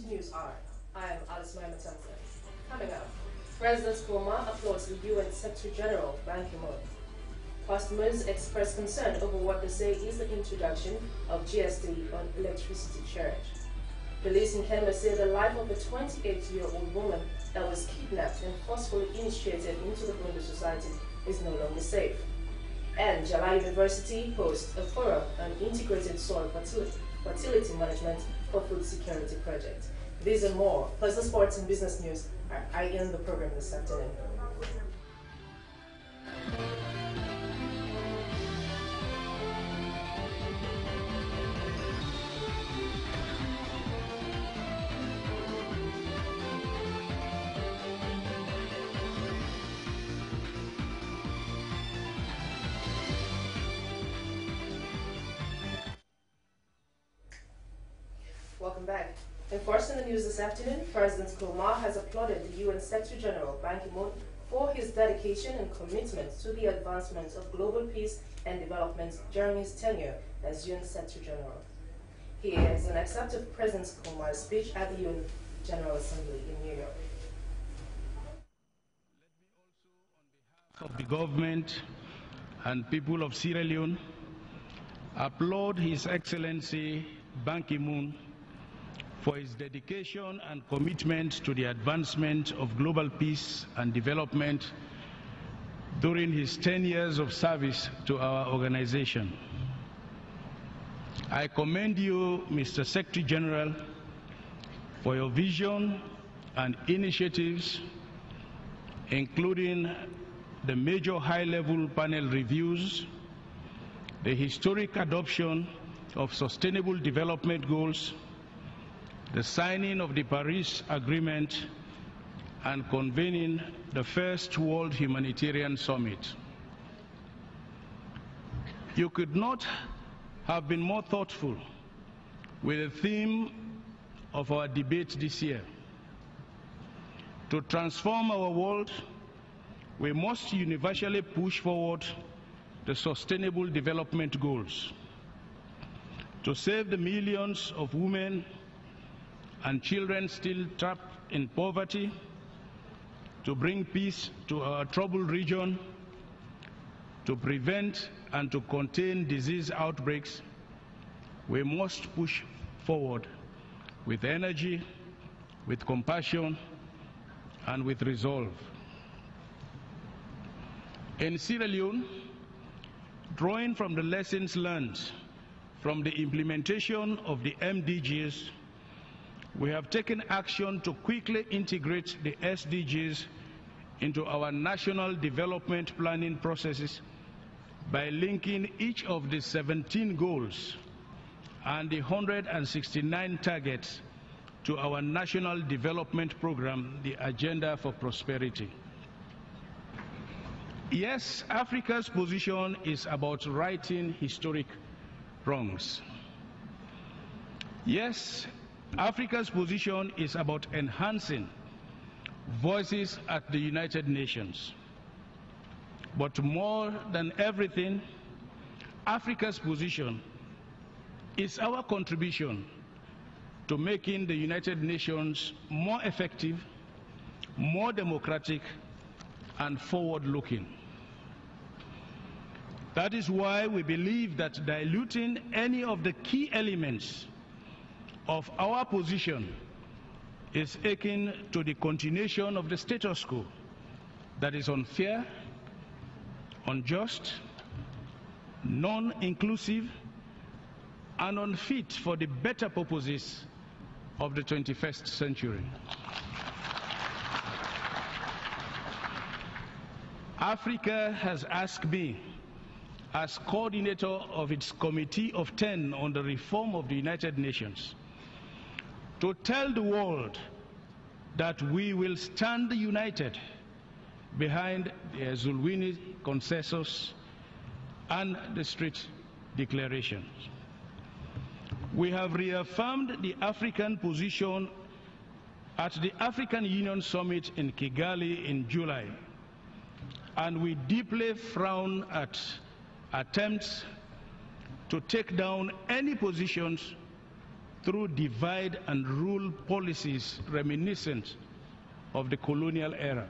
News Hour. I am Alice Thompson. Coming up, President Kurma applauds the UN Secretary General Ban Ki-moon. Customers express concern over what they say is the introduction of GST on electricity charge. Police in Kenya say the life of a 28-year-old woman that was kidnapped and forcefully initiated into the Burundi society is no longer safe. And Jala University hosts a forum on integrated soil fertility management for food security project. These and more, plus the sports and business news, are in the program this afternoon. Welcome back. And first in the news this afternoon, President Kurma has applauded the UN Secretary General Ban Ki-moon for his dedication and commitment to the advancement of global peace and development during his tenure as UN Secretary General. Here is an excerpt of President Kurma's speech at the UN General Assembly in New York. Let me also, on behalf of the government and people of Sierra Leone, applaud His Excellency Ban Ki-moon for his dedication and commitment to the advancement of global peace and development during his 10 years of service to our organization. I commend you, Mr. Secretary General, for your vision and initiatives, including the major high-level panel reviews, the historic adoption of Sustainable Development Goals, the signing of the Paris Agreement, and convening the first World Humanitarian Summit. You could not have been more thoughtful with the theme of our debate this year. To transform our world, we must universally push forward the Sustainable Development Goals. To save the millions of women and children still trapped in poverty, to bring peace to our troubled region, to prevent and to contain disease outbreaks, we must push forward with energy, with compassion, and with resolve. In Sierra Leone, drawing from the lessons learned from the implementation of the MDGs, we have taken action to quickly integrate the SDGs into our national development planning processes by linking each of the 17 goals and the 169 targets to our national development program, the Agenda for Prosperity. Yes, Africa's position is about righting historic wrongs. Yes, Africa's position is about enhancing voices at the United Nations. But more than everything, Africa's position is our contribution to making the United Nations more effective, more democratic, and forward-looking. That is why we believe that diluting any of the key elements of our position is akin to the continuation of the status quo that is unfair, unjust, non-inclusive, and unfit for the better purposes of the 21st century. Africa has asked me, as coordinator of its Committee of 10 on the reform of the United Nations, to tell the world that we will stand united behind the Zulwini Consensus and the Street Declarations. We have reaffirmed the African position at the African Union Summit in Kigali in July, and we deeply frown at attempts to take down any positions through divide and rule policies reminiscent of the colonial era.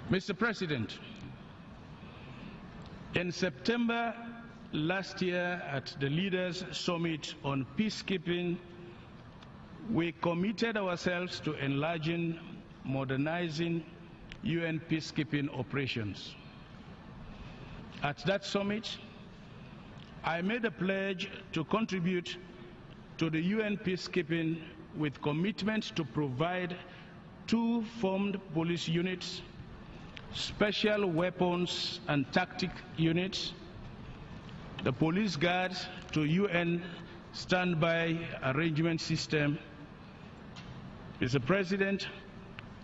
Mr. President, in September last year at the Leaders Summit on Peacekeeping, we committed ourselves to enlarging, modernizing UN peacekeeping operations. At that summit, I made a pledge to contribute to the UN peacekeeping with commitment to provide 2 formed police units, special weapons and tactic units, the police guard to UN standby arrangement system. Mr. President,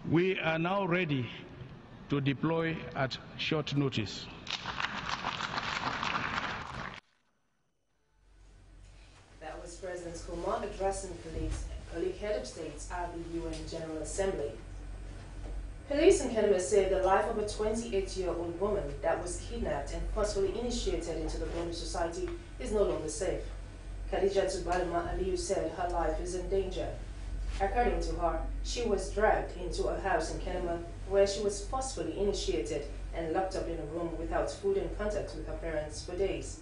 we are now ready to deploy at short notice. That was President Kumar addressing colleague head of states at the UN General Assembly. Police in Kenema say the life of a 28-year-old woman that was kidnapped and forcefully initiated into the Bondu society is no longer safe. Khadija Tubalima Aliyu said her life is in danger. According to her, she was dragged into a house in Kenema where she was forcefully initiated and locked up in a room without food and contact with her parents for days.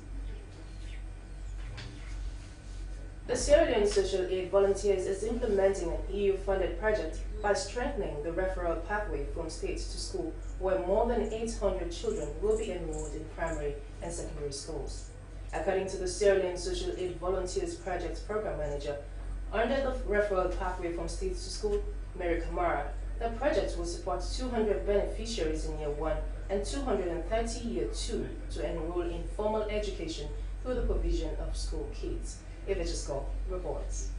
The Sierra Leone Social Aid Volunteers is implementing an EU-funded project by strengthening the referral pathway from states to school, where more than 800 children will be enrolled in primary and secondary schools. According to the Sierra Leone Social Aid Volunteers Project Program Manager, under the referral pathway from states to school, Mary Kamara, the project will support 200 beneficiaries in Year 1 and 230 Year 2 to enroll in formal education through the provision of school kits. Evichesco reports.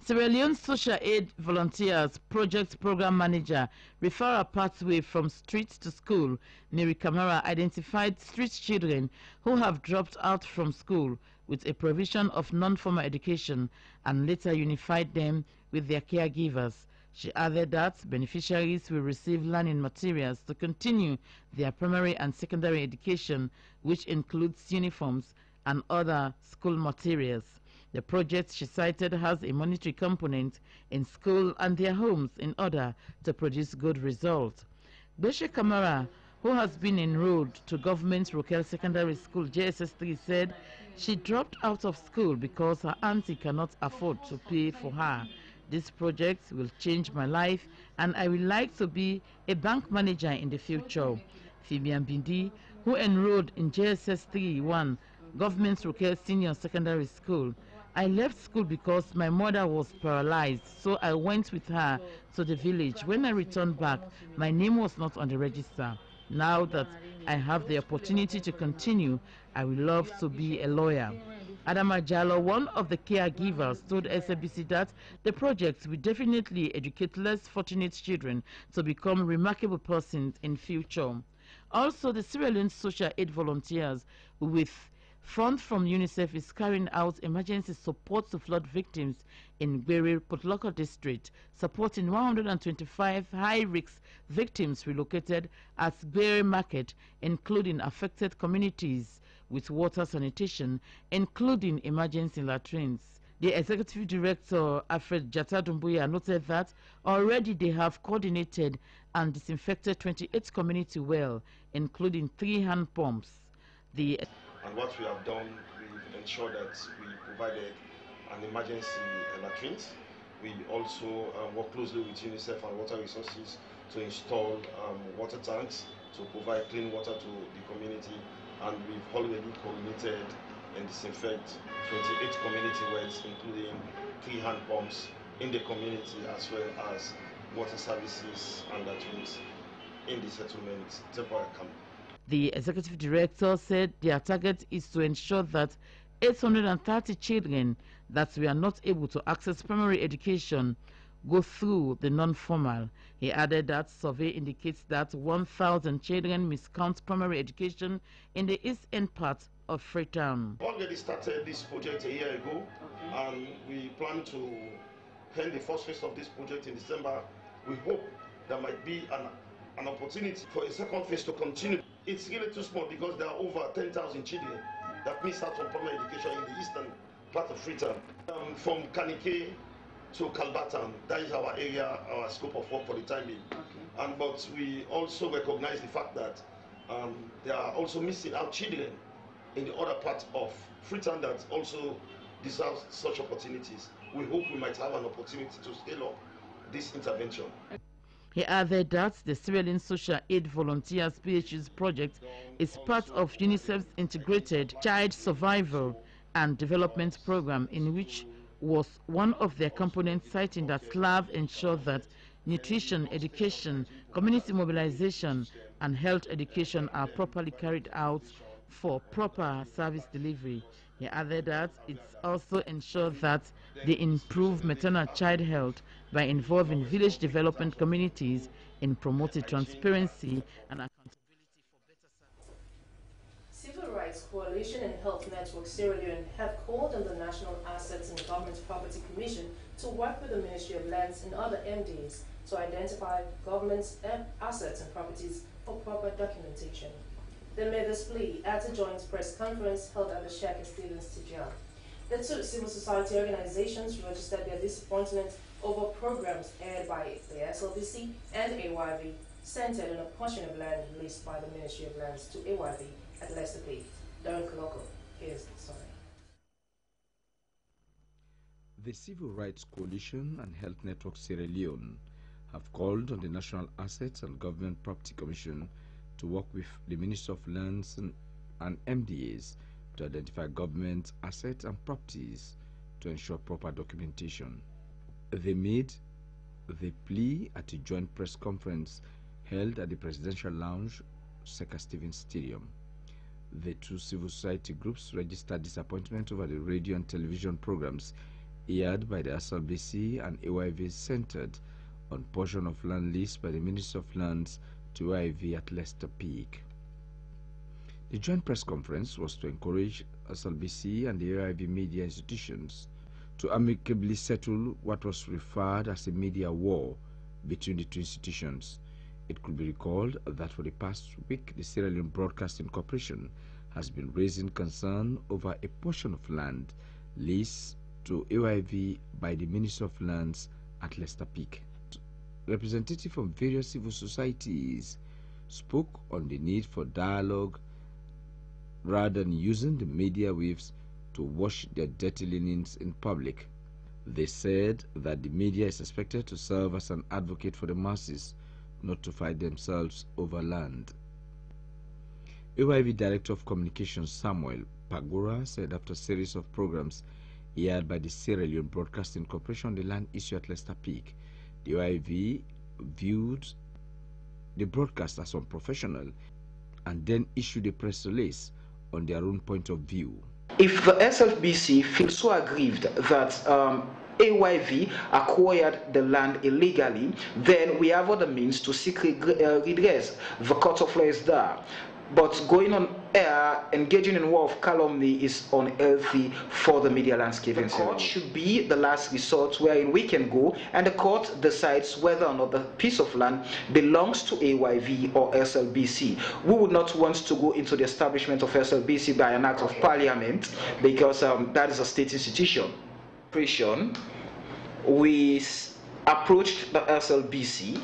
Sierra Leone Social Aid Volunteers Project Program Manager Referral Pathway from Street to School, Mary Kamara, identified street children who have dropped out from school with a provision of non-formal education and later unified them with their caregivers. She added that beneficiaries will receive learning materials to continue their primary and secondary education, which includes uniforms and other school materials. The project, she cited, has a monetary component in school and their homes in order to produce good results. Beshe Kamara, who has been enrolled to Government Rokel Secondary School JSS3, said she dropped out of school because her auntie cannot afford to pay for her. This project will change my life and I would like to be a bank manager in the future. Fabian Bindi, who enrolled in JSS3-1, Government Rokel Senior Secondary School, I left school because my mother was paralyzed, so I went with her to the village. When I returned back, my name was not on the register. Now that I have the opportunity to continue, I would love to be a lawyer. Adama Jallo, one of the caregivers, told SABC that the project will definitely educate less fortunate children to become remarkable persons in future. Also, the Sierra Leone Social Aid Volunteers, with funds from UNICEF, is carrying out emergency support to flood victims in Gwere, Port Loko district, supporting 125 high-risk victims relocated at Gwere Market, including affected communities with water sanitation, including emergency latrines. The executive director, Alfred Jata-Dumbuya, noted that already they have coordinated and disinfected 28 community wells, including 3 hand pumps. And what we have done, we ensured that we provided an emergency latrines. We also work closely with UNICEF and Water Resources to install water tanks to provide clean water to the community. And we've already coordinated and disinfect 28 community wells, including 3 hand pumps in the community, as well as water services and latrines in the settlement temporary camp. The executive director said their target is to ensure that 830 children that were not able to access primary education go through the non-formal. He added that survey indicates that 1,000 children miscount primary education in the east end part of Freetown. We already started this project a year ago, and we plan to end the first phase of this project in December. We hope there might be an an opportunity for a second phase to continue. It's really too small because there are over 10,000 children that miss out on primary education in the eastern part of Freetown. From Kanike to Kalbatan, that is our area, our scope of work for the time being. Okay. But we also recognize the fact that there are also missing out children in the other part of Freetown that also deserves such opportunities. We hope we might have an opportunity to scale up this intervention. He added that the Sierra Leone Social Aid Volunteers PHU's project is part of UNICEF's integrated child survival and development program, in which was one of their components, citing that SLAV ensured that nutrition, education, community mobilization, and health education are properly carried out for proper service delivery. He added that it's also ensured that they improve maternal child health by involving village development communities in promoting transparency and accountability for better service. Civil Rights Coalition and Health Network Sierra Leone have called on the National Assets and Government Property Commission to work with the Ministry of Lands and other MDs to identify government's assets and properties for proper documentation. They made this plea at a joint press conference held at the Sheikh Stevens Tijan. The two civil society organizations registered their disappointment over programs aired by the SLBC and AYV centered on a portion of land leased by the Ministry of Lands to AYV at Leicester Peak. Darren Koloko, here's the story. The Civil Rights Coalition and Health Network Sierra Leone have called on the National Assets and Government Property Commission to work with the Minister of Lands and MDAs to identify government assets and properties to ensure proper documentation. They made the plea at a joint press conference held at the Presidential Lounge, Sheikh Stevens Stadium. The two civil society groups registered disappointment over the radio and television programs aired by the SLBC and AYV centered on portion of land leased by the Minister of Lands to AYV at Leicester Peak. The joint press conference was to encourage SLBC and the AYV media institutions to amicably settle what was referred as a media war between the two institutions. It could be recalled that for the past week, the Sierra Leone Broadcasting Corporation has been raising concern over a portion of land leased to AYV by the Minister of Lands at Leicester Peak. Representatives from various civil societies spoke on the need for dialogue rather than using the media waves to wash their dirty linens in public. They said that the media is expected to serve as an advocate for the masses, not to fight themselves over land. AYV Director of Communications Samuel Pagura said after a series of programs aired by the Sierra Leone Broadcasting Corporation on the land issue at Leicester Peak, the AYV viewed the broadcast as unprofessional and then issued a press release on their own point of view. If the SLBC feels so aggrieved that AYV acquired the land illegally, then we have other means to seek redress. The court of law is there. But going on air, engaging in war of calumny is unhealthy for the media landscape. The court should be the last resort wherein we can go, and the court decides whether or not the piece of land belongs to AYV or SLBC. We would not want to go into the establishment of SLBC by an act of parliament, because that is a state institution. We approached the SLBC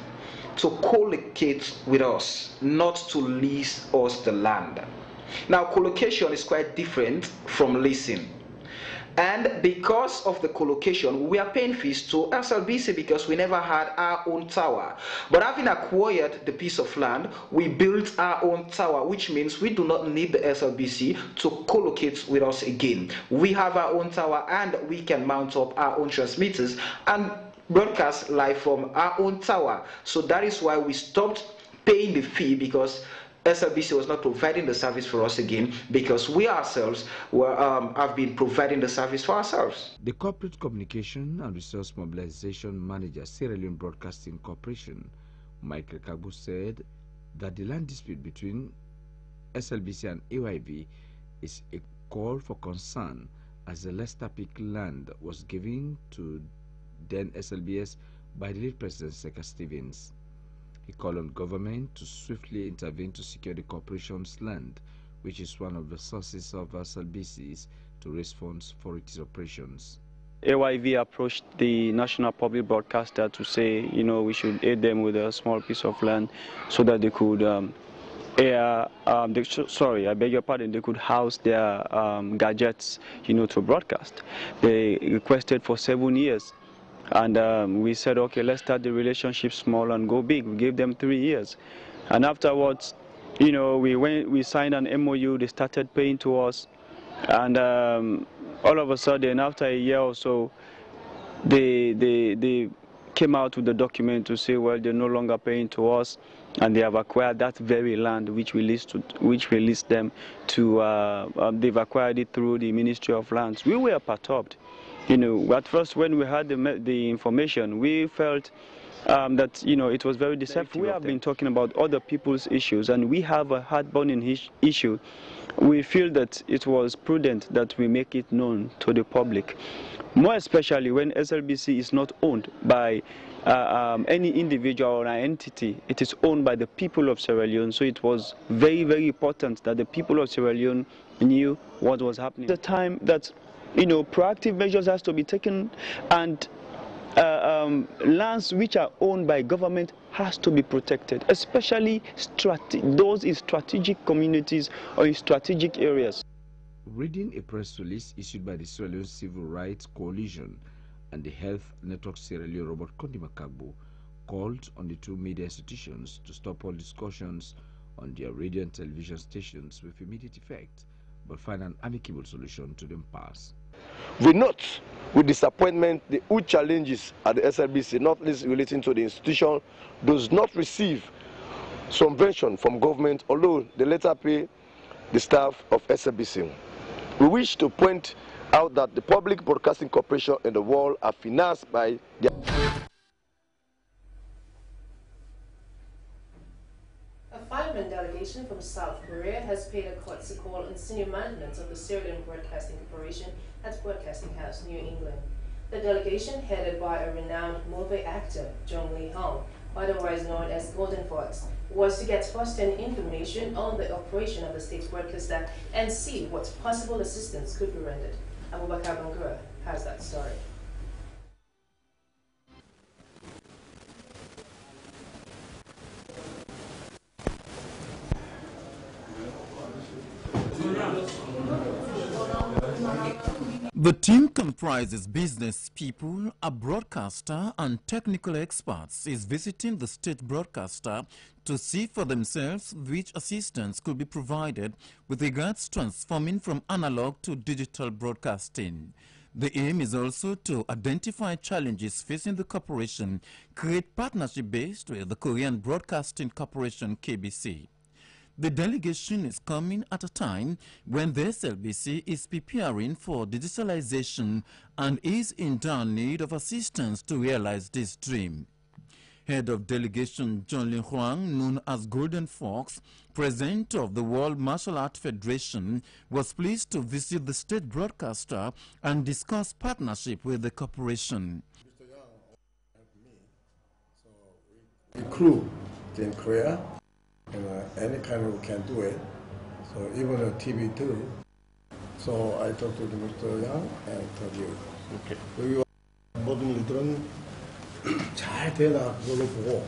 to co-locate with us, not to lease us the land. Now, co-location is quite different from leasing. And because of the co-location, we are paying fees to SLBC because we never had our own tower. But having acquired the piece of land, we built our own tower, which means we do not need the SLBC to co-locate with us again. We have our own tower and we can mount up our own transmitters and broadcast live from our own tower. So that is why we stopped paying the fee, because SLBC was not providing the service for us again, because we ourselves have been providing the service for ourselves. The Corporate Communication and Resource Mobilization Manager, Sierra Leone Broadcasting Corporation, Michael Kagbu, said that the land dispute between SLBC and AYV is a call for concern, as the Leicester Peak land was given to then SLBS by the late President Sheikh Stevens. He called on government to swiftly intervene to secure the corporation's land, which is one of the sources of SLBCs, to raise funds for its operations. AYV approached the national public broadcaster to say, we should aid them with a small piece of land so that they could they could house their gadgets, to broadcast. They requested for 7 years. And we said, okay, let's start the relationship small and go big. We gave them 3 years. And afterwards, we signed an MOU, they started paying to us. And all of a sudden, after a year or so, they came out with the document to say, well, they're no longer paying to us, and they have acquired that very land which we leased them to. They've acquired it through the Ministry of Lands. We were perturbed. At first, when we had the information, we felt that it was very deceptive. We have been talking about other people's issues, and we have a heart-burning issue. We feel that it was prudent that we make it known to the public, more especially when SLBC is not owned by any individual or an entity. It is owned by the people of Sierra Leone, so it was very, very important that the people of Sierra Leone knew what was happening. The time that proactive measures has to be taken, and lands which are owned by government has to be protected, especially those in strategic communities or in strategic areas. Reading a press release issued by the Sierra Leone Civil Rights Coalition and the Health Network Sierra Leone, Robert Kondi-Makagbo called on the two media institutions to stop all discussions on their radio and television stations with immediate effect, but find an amicable solution to the impasse. We note with disappointment the huge challenges at the SLBC, not least relating to the institution, does not receive subvention from government, although they later pay the staff of SLBC. We wish to point out that the public broadcasting corporation in the world are financed by their... A five-man delegation from South Korea has paid a courtesy call on senior management of the Sierra Leone Broadcasting Corporation at Broadcasting House, New England. The delegation, headed by a renowned movie actor, Jung Lee-hong, otherwise known as Golden Fox, was to get first-hand information on the operation of the state broadcaster and see what possible assistance could be rendered. Abubakar Bangura has that story. The team comprises business people, a broadcaster, and technical experts is visiting the state broadcaster to see for themselves which assistance could be provided with regards to transforming from analog to digital broadcasting. The aim is also to identify challenges facing the corporation, create partnership based with the Korean Broadcasting Corporation, KBC. The delegation is coming at a time when the SLBC is preparing for digitalization and is in dire need of assistance to realize this dream. Head of delegation John Lin Huang, known as Golden Fox, president of the World Martial Arts Federation, was pleased to visit the state broadcaster and discuss partnership with the corporation. Mr. Young and me, so we crew in Korea. Any kind of can do it. So even a TV too. So I talked to Mr. Yang and told you. Okay. 여기 모든 일들은 잘 되나 그걸로 보고.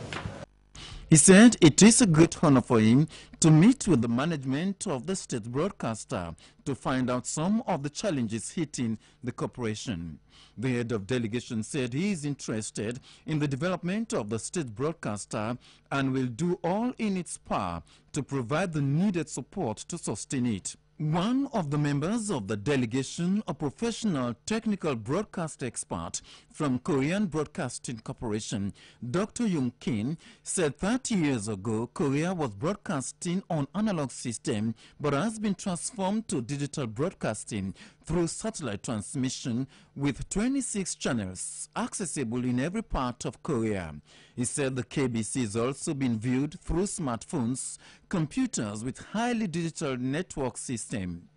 He said it is a great honor for him to meet with the management of the state broadcaster to find out some of the challenges hitting the corporation. The head of delegation said he is interested in the development of the state broadcaster and will do all in its power to provide the needed support to sustain it. One of the members of the delegation, a professional technical broadcast expert from Korean Broadcasting Corporation, Dr. Yoon Kim, said 30 years ago Korea was broadcasting on analog system but has been transformed to digital broadcasting through satellite transmission with 26 channels accessible in every part of Korea. He said the KBC is also being viewed through smartphones, computers with highly digital network system.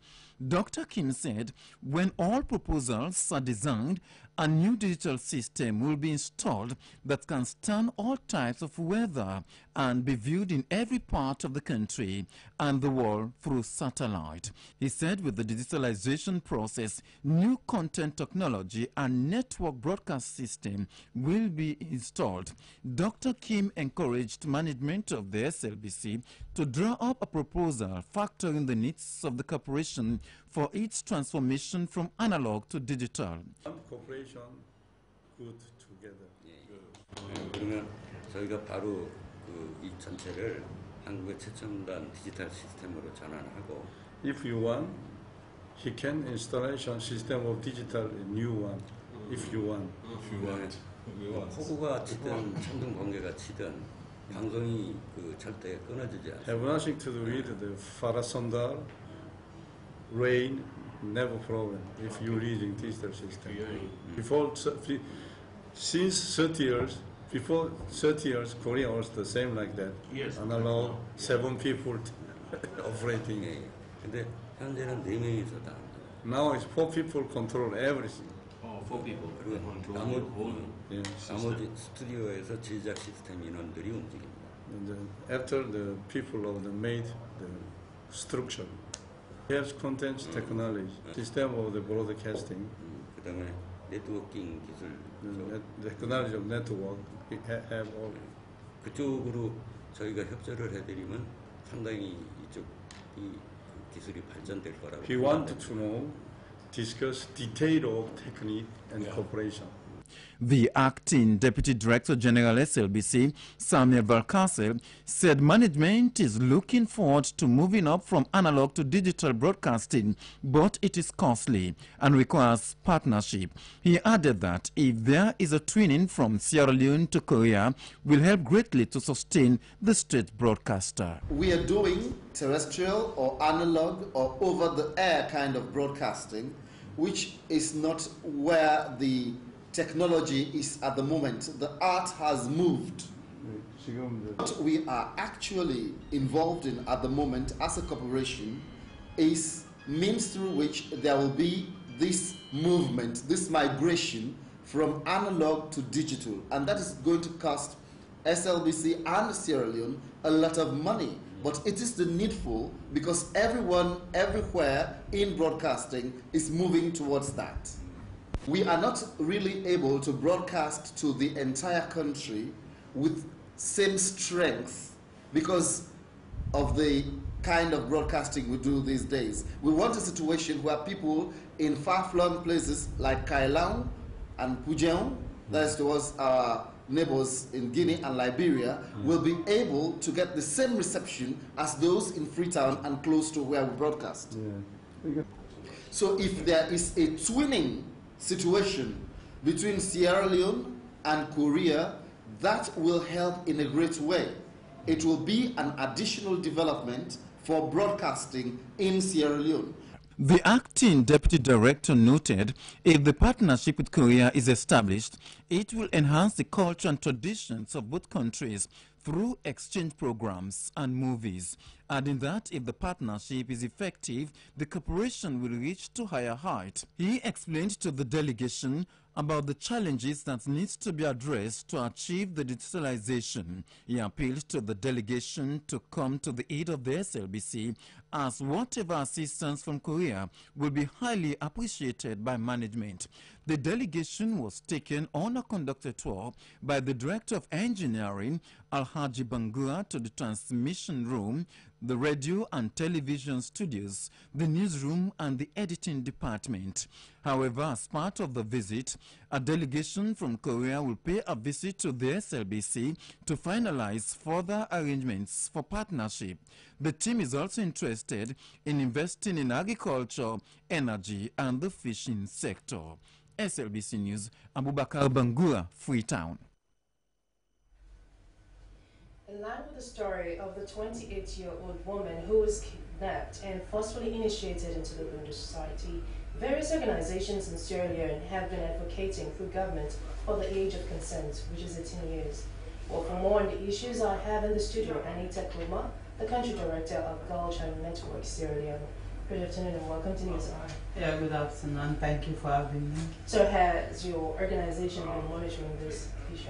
Dr. Kim said when all proposals are designed A new digital system will be installed that can stand all types of weather and be viewed in every part of the country and the world through satellite. He said with the digitalization process, new content technology and network broadcast system will be installed. Dr. Kim encouraged management of the SLBC to draw up a proposal factoring the needs of the corporation for its transformation from analog to digital. Cooperation good together. 그러면 저희가 바로 이 전체를 한국의 최첨단 디지털 시스템으로 전환하고. If you want, he can installation system of digital new one. If you want. If you want. 폭우가 치든 천둥 번개가 치든 방송이 절대 끊어지지 않습니다. Have nothing to do with the horizontal rain. Never problem if you're reading digital system. Before, since 30 years, before 30 years, Korea was the same like that. Yes. Analog, 7 people operating. 근데 현재는 4명이서 다 합니다. Now it's 4 people control everything. 4 people. 그리고 나머지 스튜디오에서 제작 시스템 인원들이 움직입니다. And then after the people of the made the structure. Here's content technology, system of the broadcasting. 그다음에 네트워킹 기술. The technology of network have all. 그쪽으로 저희가 협조를 해드리면 상당히 이쪽 이 기술이 발전될 거라고. He wanted to know, discuss detail of technique and cooperation. The acting Deputy Director General SLBC, Samuel Valcasel, said management is looking forward to moving up from analog to digital broadcasting, but it is costly and requires partnership. He added that if there is a twinning from Sierra Leone to Korea, will help greatly to sustain the state broadcaster. We are doing terrestrial or analog or over-the-air kind of broadcasting, which is not where the technology is at the moment. The art has moved. What we are actually involved in at the moment as a corporation is means through which there will be this movement, this migration from analog to digital, and that is going to cost SLBC and Sierra Leone a lot of money. But it is the needful because everyone, everywhere in broadcasting is moving towards that. We are not really able to broadcast to the entire country with same strength because of the kind of broadcasting we do these days. We want a situation where people in far-flung places like Kailang and Pujeong, that was our neighbors in Guinea and Liberia, will be able to get the same reception as those in Freetown and close to where we broadcast. So if there is a twinning situation between Sierra Leone and Korea, that will help in a great way. It will be an additional development for broadcasting in Sierra Leone. The acting deputy director noted if the partnership with Korea is established, it will enhance the culture and traditions of both countries through exchange programs and movies, adding that if the partnership is effective, the cooperation will reach to higher heights. He explained to the delegation about the challenges that needs to be addressed to achieve the digitalization. He appealed to the delegation to come to the aid of the SLBC as whatever assistance from Korea will be highly appreciated by management. The delegation was taken on a conducted tour by the Director of Engineering, Alhaji Bangura, to the transmission room, the radio and television studios, the newsroom and the editing department. However, as part of the visit, a delegation from Korea will pay a visit to the SLBC to finalize further arrangements for partnership. The team is also interested in investing in agriculture, energy and the fishing sector. SLBC News, Abubakar Bangura, Freetown. In line with the story of the 28-year-old woman who was kidnapped and forcefully initiated into the Bundu society, various organizations in Sierra Leone have been advocating through government for the age of consent, which is 18 years. Well, for more on the issues, I have in the studio Anita Kuma, the country director of Girl Child Network Sierra Leone. Good afternoon and welcome to News Hour. Yeah, good afternoon. Thank you for having me. So has your organization been monitoring this issue?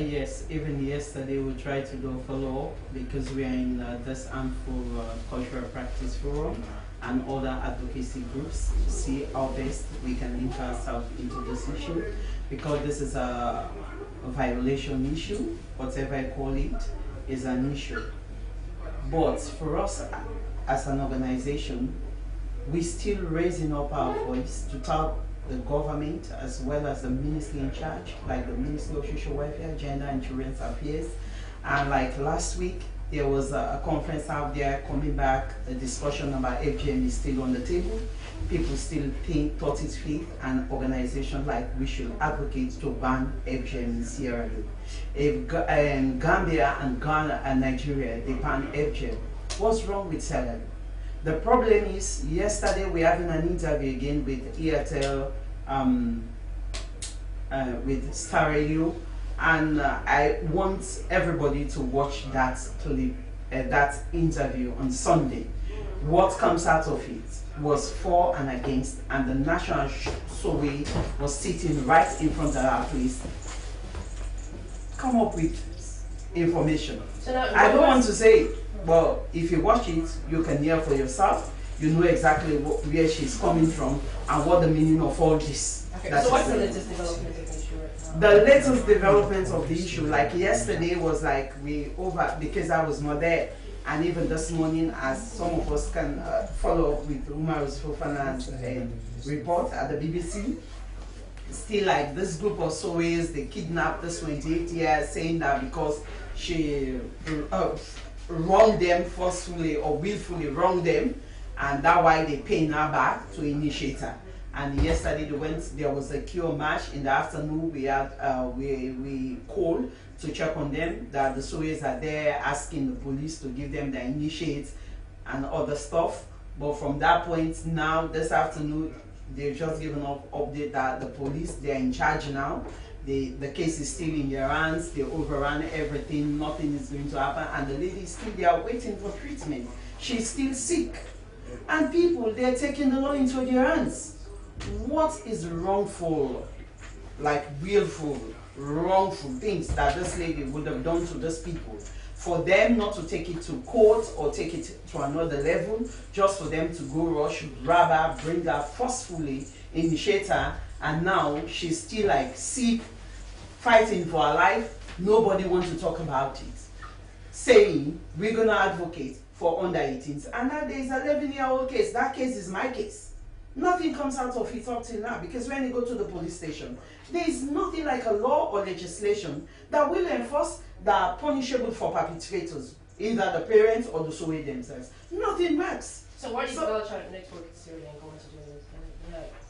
Yes, even yesterday we tried to do a follow-up because we are in this harmful cultural practice forum and other advocacy groups to see how best we can link ourselves into this issue, because this is a violation issue, whatever I call it, is an issue. But for us as an organization, we're still raising up our voice to tell the government as well as the ministry in charge, like the Ministry of Social Welfare, Gender and Children's Affairs. And like last week, there was a conference out there coming back, a discussion about FGM is still on the table. People still thought it's fit, and organizations like we should advocate to ban FGM in Sierra Leone. If Gambia and Ghana and Nigeria, they ban FGM, what's wrong with Sierra Leone? The problem is, yesterday we're having an interview again with Airtel, with Star Radio, and I want everybody to watch that clip, that interview on Sunday. What comes out of it was for and against, and the National Survey was sitting right in front of our place. Come up with information. So now, I don't want to say, well, if you watch it, you can hear for yourself. You know exactly where she's coming from and what the meaning of all this. Okay, so what's the latest development of the issue right now? The latest development of the issue, like yesterday was like because I was not there, and even this morning, as some of us can follow up with Umar Fofana's report at the BBC, still like this group of Sowe's, they kidnapped this 28-year, saying that because she wronged them forcefully or willfully wronged them, and that's why they paying her back to initiate her. And yesterday there was a cure march in the afternoon. We had we called to check on them, that the Sowe's are there asking the police to give them the initiates and other stuff. But from that point now, this afternoon, they've just given up update that the police, they're in charge now. The case is still in their hands. They overran everything. Nothing is going to happen. And the lady is still there waiting for treatment. She's still sick. And people, they're taking the law into their hands. What is wrongful, like willful, wrongful things that this lady would have done to these people? For them not to take it to court or take it to another level, just for them to go rush, grab her, bring her forcefully, initiate her, and now she's still like sick, fighting for her life. Nobody wants to talk about it. Saying, we're going to advocate for under 18s. And now there's an 11-year-old case. That case is my case. Nothing comes out of it up till now, because when you go to the police station, there is nothing like a law or legislation that will enforce that are punishable for perpetrators, either the parents or the Sowe themselves. Nothing works. So what is the Bell Child Network Syria going to do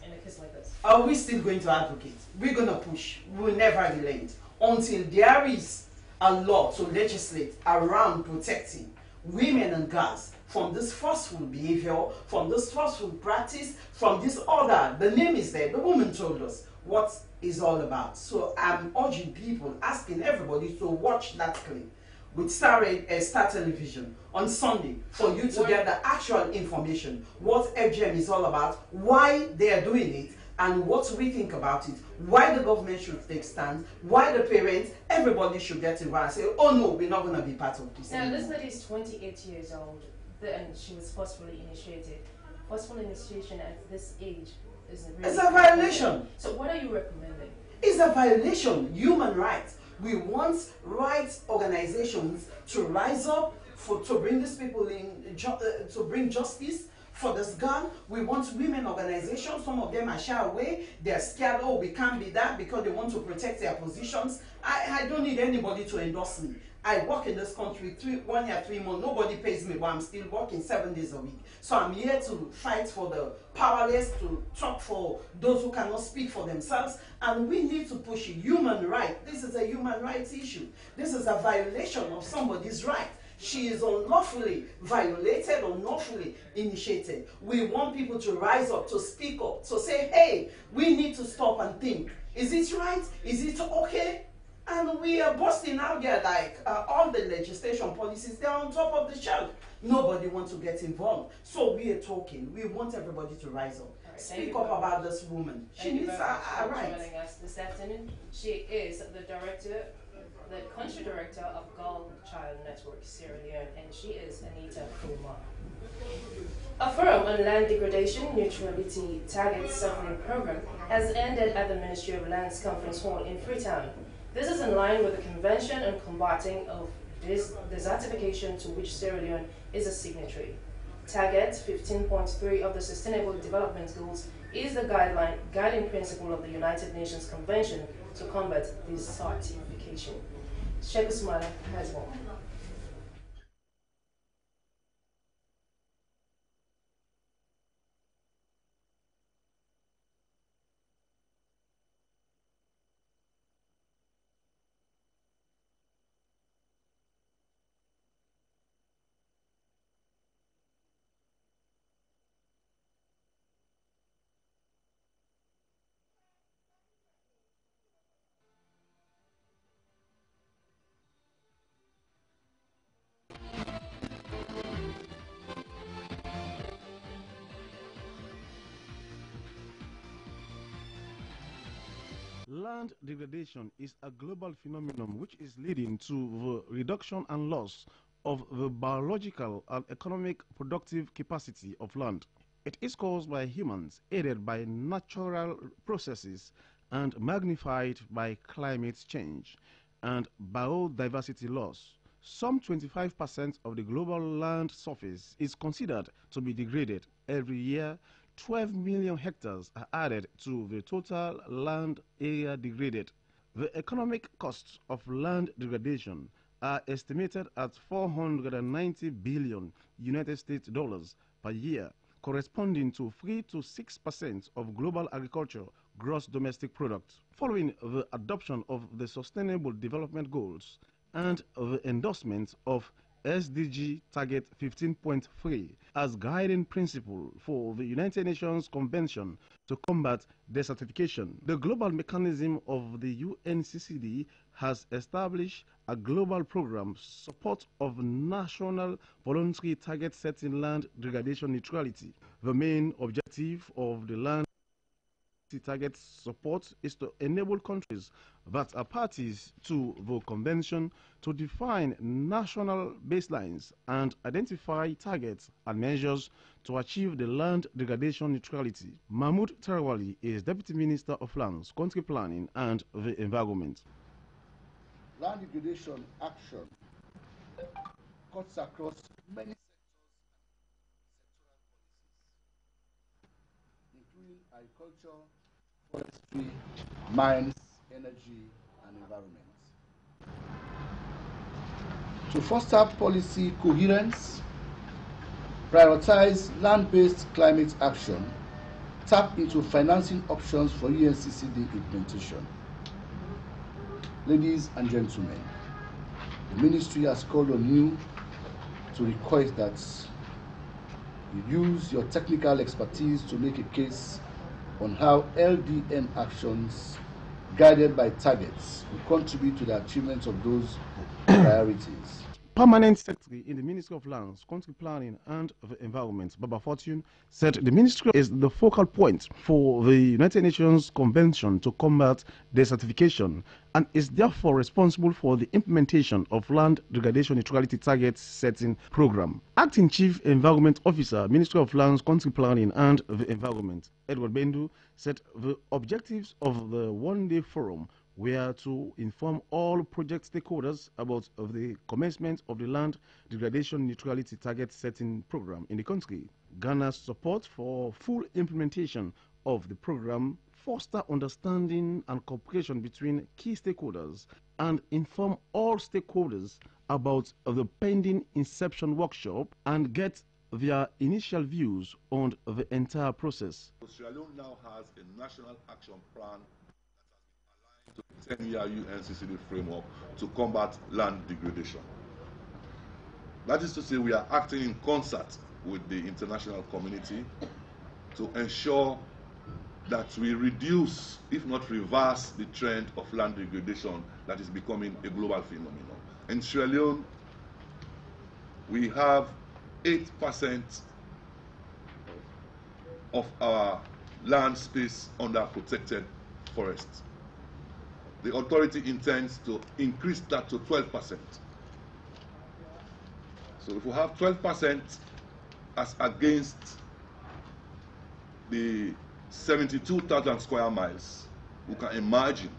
in a case like this? Are we still going to advocate? We're going to push. We'll never relent until there is a law to legislate around protecting women and girls from this forceful behavior, from this forceful practice, from this order. The name is there. The woman told us what it's all about. So I'm urging people, asking everybody to watch that clip with Star Television on Sunday for you to get the actual information, what FGM is all about, why they are doing it, and what we think about it, why the government should take stand, why the parents, everybody should get involved and say, oh no, we're not going to be part of this. Now, this lady is 28 years old, and she was forcefully initiated. Forceful initiation at this age is really... It's a violation. So what are you recommending? It's a violation. Human rights. We want rights organizations to rise up to bring these people in, to bring justice for this gun. We want women organizations. Some of them are shy away. They're scared, oh, we can't be that, because they want to protect their positions. I don't need anybody to endorse me. I work in this country 1 year, 3 months. Nobody pays me, but I'm still working 7 days a week. So I'm here to fight for the powerless, to talk for those who cannot speak for themselves. And we need to push human rights. This is a human rights issue. This is a violation of somebody's right. She is unlawfully violated, unlawfully initiated. We want people to rise up, to speak up, to say, hey, we need to stop and think. Is it right? Is it okay? And we are busting out there like all the legislation policies, they're on top of the shelf. Nobody wants to get involved. So we are talking. We want everybody to rise up. Right, speak up about this woman. She needs a right. Joining us this afternoon. She is the country director of Girl Child Network Sierra Leone, and she is Anita Kuma. A forum on land degradation neutrality target setting program has ended at the Ministry of Lands Conference Hall in Freetown. This is in line with the Convention on Combating of Desertification to which Sierra Leone is a signatory. Target 15.3 of the Sustainable Development Goals is the guiding principle of the United Nations Convention to combat desertification. Sheikh Usman has more. Land degradation is a global phenomenon which is leading to the reduction and loss of the biological and economic productive capacity of land. It is caused by humans, aided by natural processes, and magnified by climate change and biodiversity loss. Some 25% of the global land surface is considered to be degraded. Every year, 12 million hectares are added to the total land area degraded. The economic costs of land degradation are estimated at $490 billion United States dollars per year, corresponding to 3 to 6% of global agriculture gross domestic product. Following the adoption of the Sustainable Development Goals and the endorsement of SDG Target 15.3 as guiding principle for the United Nations Convention to combat desertification, the global mechanism of the UNCCD has established a global program support of national voluntary target setting land degradation neutrality. The main objective of the land target support is to enable countries that are parties to the convention to define national baselines and identify targets and measures to achieve the land degradation neutrality. Mahmoud Tarawali is Deputy Minister of Lands, Country Planning and the Environment. Land degradation action cuts across many sectors, including agriculture, forestry, mines, energy, and environment. To foster policy coherence, prioritize land-based climate action, tap into financing options for UNCCD implementation. Ladies and gentlemen, the Ministry has called on you to request that you use your technical expertise to make a case on how LDN actions guided by targets will contribute to the achievement of those priorities. Permanent Secretary in the Ministry of Lands, Country Planning and the Environment, Baba Fortune, said the ministry is the focal point for the United Nations Convention to combat desertification and is therefore responsible for the implementation of land degradation neutrality target setting program. Acting Chief Environment Officer, Ministry of Lands, Country Planning and the Environment, Edward Bendu, said the objectives of the one-day forum were to inform all project stakeholders about the commencement of the land degradation neutrality target setting program in the country, Ghana's support for full implementation of the program, foster understanding and cooperation between key stakeholders, and inform all stakeholders about the pending inception workshop and get their initial views on the entire process. Sierra Leone now has a national action plan to the 10-year UNCCD framework to combat land degradation. That is to say, we are acting in concert with the international community to ensure that we reduce, if not reverse, the trend of land degradation that is becoming a global phenomenon. In Sierra Leone, we have 8% of our land space under protected forests. The authority intends to increase that to 12%. So if we have 12% as against the 72,000 square miles, we can imagine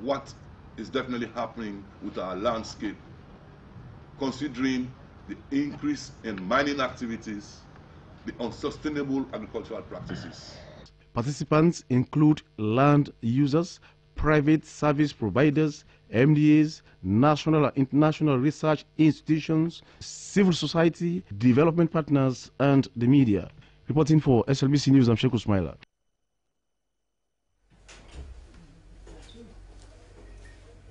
what is definitely happening with our landscape, considering the increase in mining activities, the unsustainable agricultural practices. Participants include land users, private service providers, MDAs, national and international research institutions, civil society, development partners, and the media. Reporting for SLBC News, I'm Sheikh Usmaila.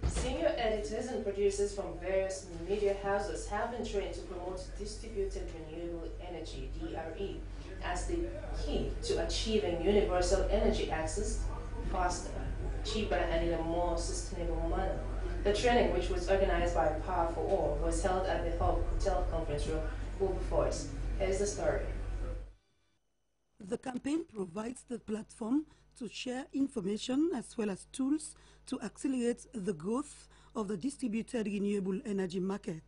Senior editors and producers from various media houses have been trained to promote distributed renewable energy, DRE, as the key to achieving universal energy access faster, cheaper, and in a more sustainable manner. The training, which was organized by Power for All, was held at the Hub Hotel Conference Room, Wilberforce. Here's the story. The campaign provides the platform to share information as well as tools to accelerate the growth of the distributed renewable energy market.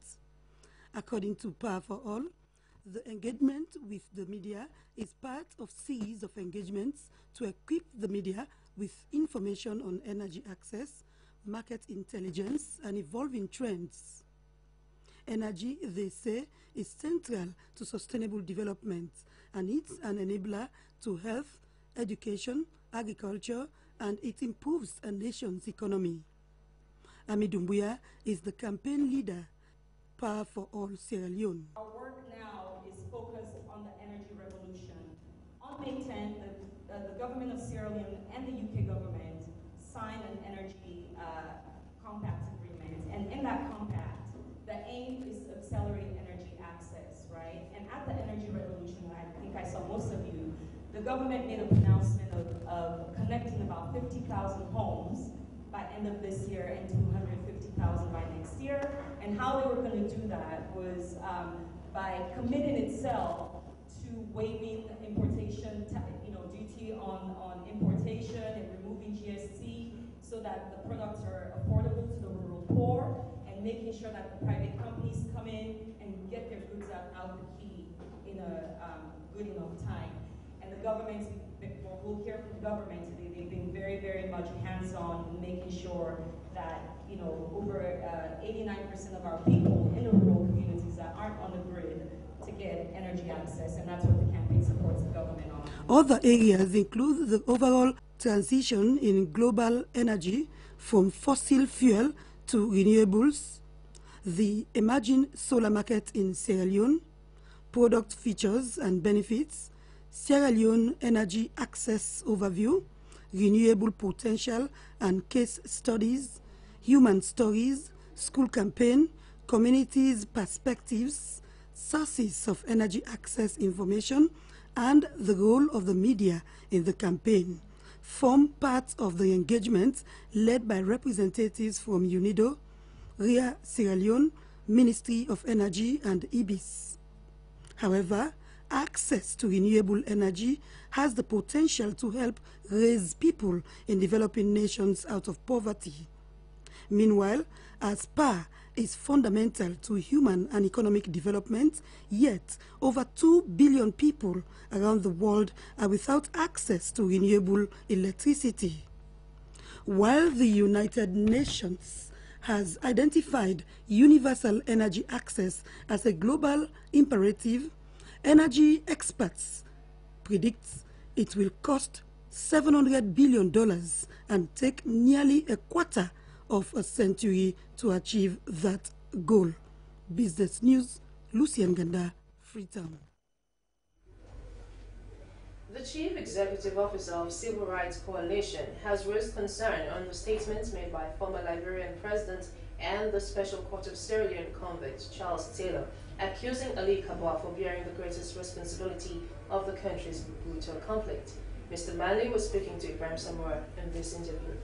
According to Power for All, the engagement with the media is part of a series of engagements to equip the media with information on energy access, market intelligence, and evolving trends. Energy, they say, is central to sustainable development, and it's an enabler to health, education, agriculture, and it improves a nation's economy. Ami Doumbouya is the campaign leader, Power for All Sierra Leone. Our work now is focused on the energy revolution. On May 10th, the government of Sierra Leone and the UK government signed an energy compact agreement, and in that compact, the aim is to accelerate energy access, right? And at the energy revolution, I think I saw most of you, the government made a pronouncement of connecting about 50,000 homes by end of this year and 250,000 by next year. And how they were going to do that was by committing itself to waiving importation, duty on importation and removing GST so that the products are affordable to the rural poor, and making sure that the private companies come in and get their goods out the key in a good enough time. And the government, we'll hear from the government today, they've been very, very much hands-on in making sure that, over 89% of our people in the rural communities that aren't on the grid to get energy access, and that's what the campaign supports the government on. Other areas include the overall transition in global energy from fossil fuel to renewables, the emerging solar market in Sierra Leone, product features and benefits, Sierra Leone energy access overview, renewable potential and case studies, human stories, school campaign, communities' perspectives, sources of energy access information, and the role of the media in the campaign form part of the engagement led by representatives from UNIDO, RIA Sierra Leone, Ministry of Energy, and IBIS. However, access to renewable energy has the potential to help raise people in developing nations out of poverty. Meanwhile, as power is fundamental to human and economic development, yet over 2 billion people around the world are without access to renewable electricity. While the United Nations has identified universal energy access as a global imperative, energy experts predict it will cost $700 billion and take nearly a quarter of a century to achieve that goal. Business News, Lucien Ganda, Freetown. The Chief Executive Officer of Civil Rights Coalition has raised concern on the statements made by former Liberian President and the Special Court of Sierra Leone convict Charles Taylor, accusing Ali Kabwa for bearing the greatest responsibility of the country's brutal conflict. Mr. Mali was speaking to Ibrahim Samoa in this interview.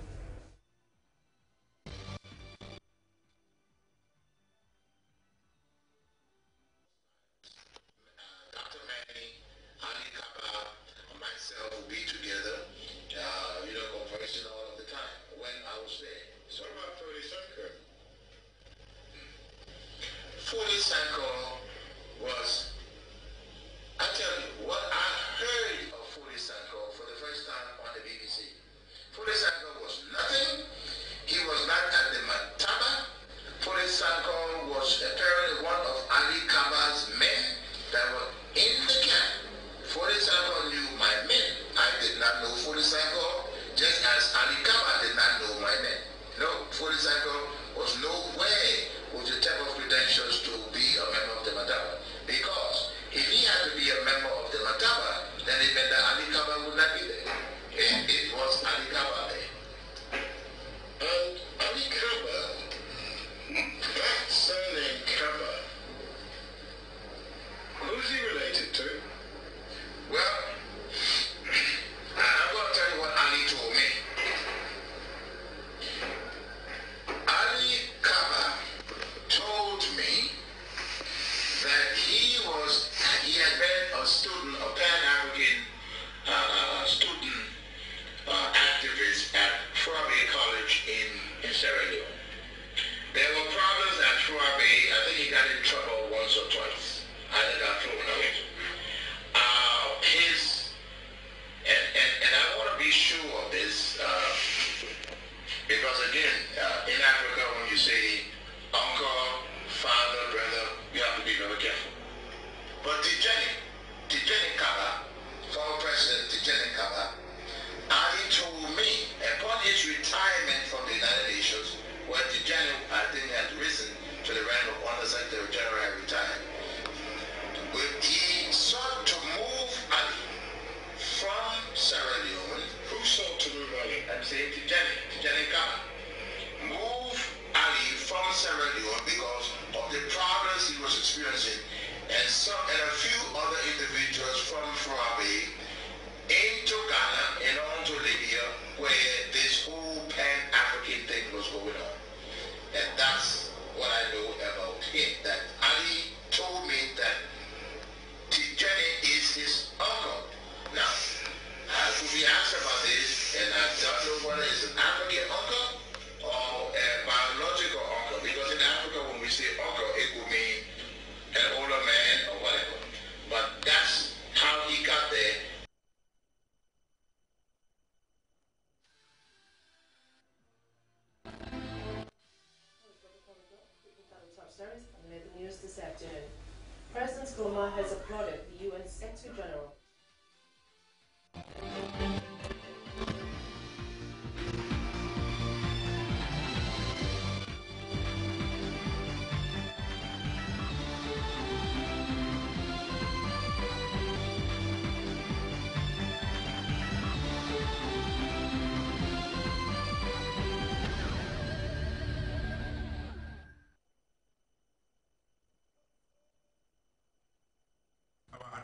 President Nkrumah has applauded the UN Secretary General.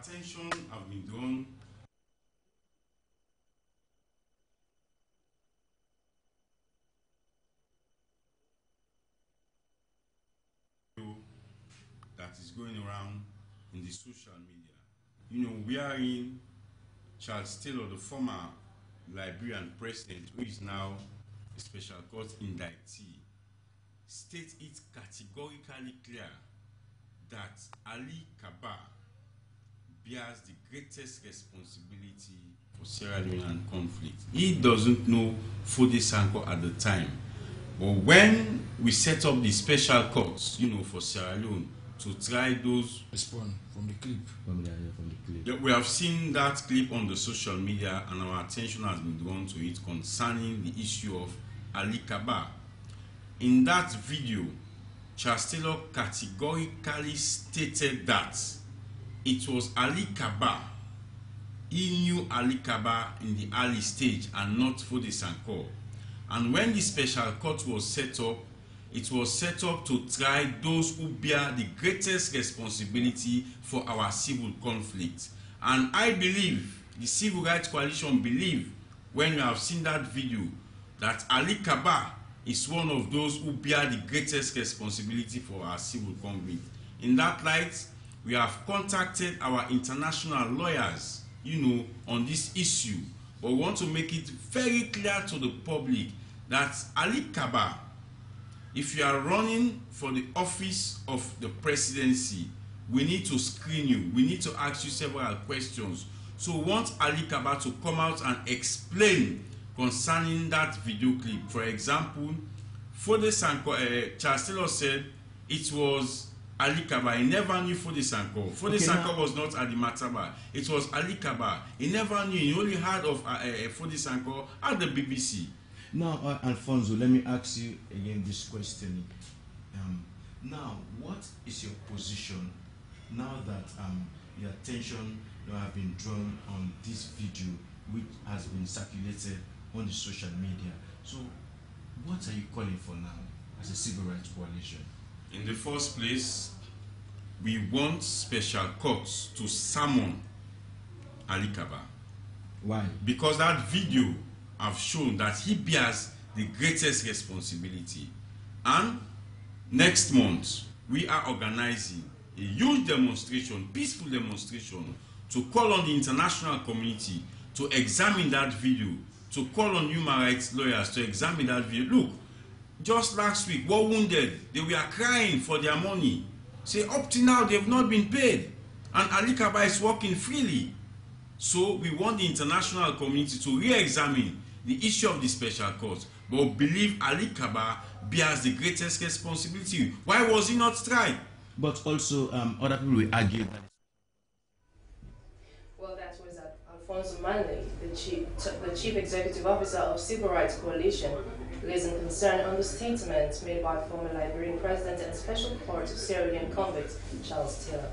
Attention have been drawn that is going around in the social media. You know, we are in Charles Taylor, the former Liberian president, who is now a special court indictee, states it categorically clear that Ali Kaba bears the greatest responsibility for Sierra Leonean conflict. He doesn't know Foday Sankoh at the time, but when we set up the special courts, you know, for Sierra Leone to try those. Respond from the clip. From the clip. Yeah, we have seen that clip on the social media, and our attention has been drawn to it concerning the issue of Ali Kaba. In that video, Charles Taylor categorically stated that it was Ali Kaba. He knew Ali Kaba in the early stage and not Foday Sankoh. And when the special court was set up, it was set up to try those who bear the greatest responsibility for our civil conflict. And I believe the Civil Rights Coalition believe, when you have seen that video, that Ali Kaba is one of those who bear the greatest responsibility for our civil conflict. In that light, we have contacted our international lawyers, on this issue. But we want to make it very clear to the public that Ali Kaba, if you are running for the office of the presidency, we need to screen you. We need to ask you several questions. So we want Ali Kaba to come out and explain concerning that video clip. For example, Fode Sanko, Charles Taylor said it was Ali Kaba. He never knew Fode Sanko. Fode Sanko was not at the Mataba. It was Ali Kaba. He never knew. He only heard of Fode Sanko at the BBC. Now, Alfonso, let me ask you again this question. Now, what is your position now that your attention have been drawn on this video which has been circulated on the social media? So, what are you calling for now as a civil rights coalition? In the first place, we want special courts to summon Ali Kaba. Why? Because that video have shown that he bears the greatest responsibility. And next month, we are organizing a huge demonstration, peaceful demonstration, to call on the international community to examine that video, to call on human rights lawyers to examine that video. Look, just last week, War Wounded, they were crying for their money. Say, up to now, they have not been paid. And Ali Kaba is working freely. So we want the international community to re-examine the issue of the special court. But believe Ali Kaba bears the greatest responsibility. Why was he not tried? But also, other people will argue that. Well, that was Alfonso Manley, the chief executive officer of Civil Rights Coalition, raising concern on the statement made by former Liberian President and Special Court of Sierra Leone convict Charles Taylor.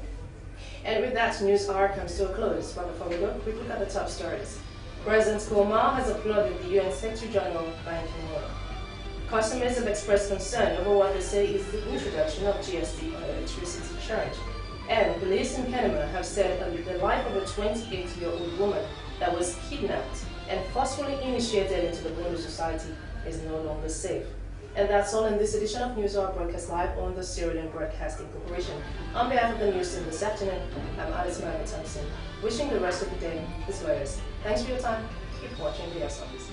And with that, news hour comes to a close. But before we go, quick look at the top stories. President Koma has applauded the UN Secretary General Ban Ki-moon. Customers have expressed concern over what they say is the introduction of GST on electricity charge. And police in Panama have said that the life of a 28-year-old woman that was kidnapped and forcefully initiated into the Bondo Society is no longer safe. And that's all in this edition of News Hour broadcast live on the Sierra Leone Broadcasting Corporation. On behalf of the news team this afternoon, I'm Alice Mary Thompson. Wishing the rest of the day is glorious. Thanks for your time. Keep watching the Office.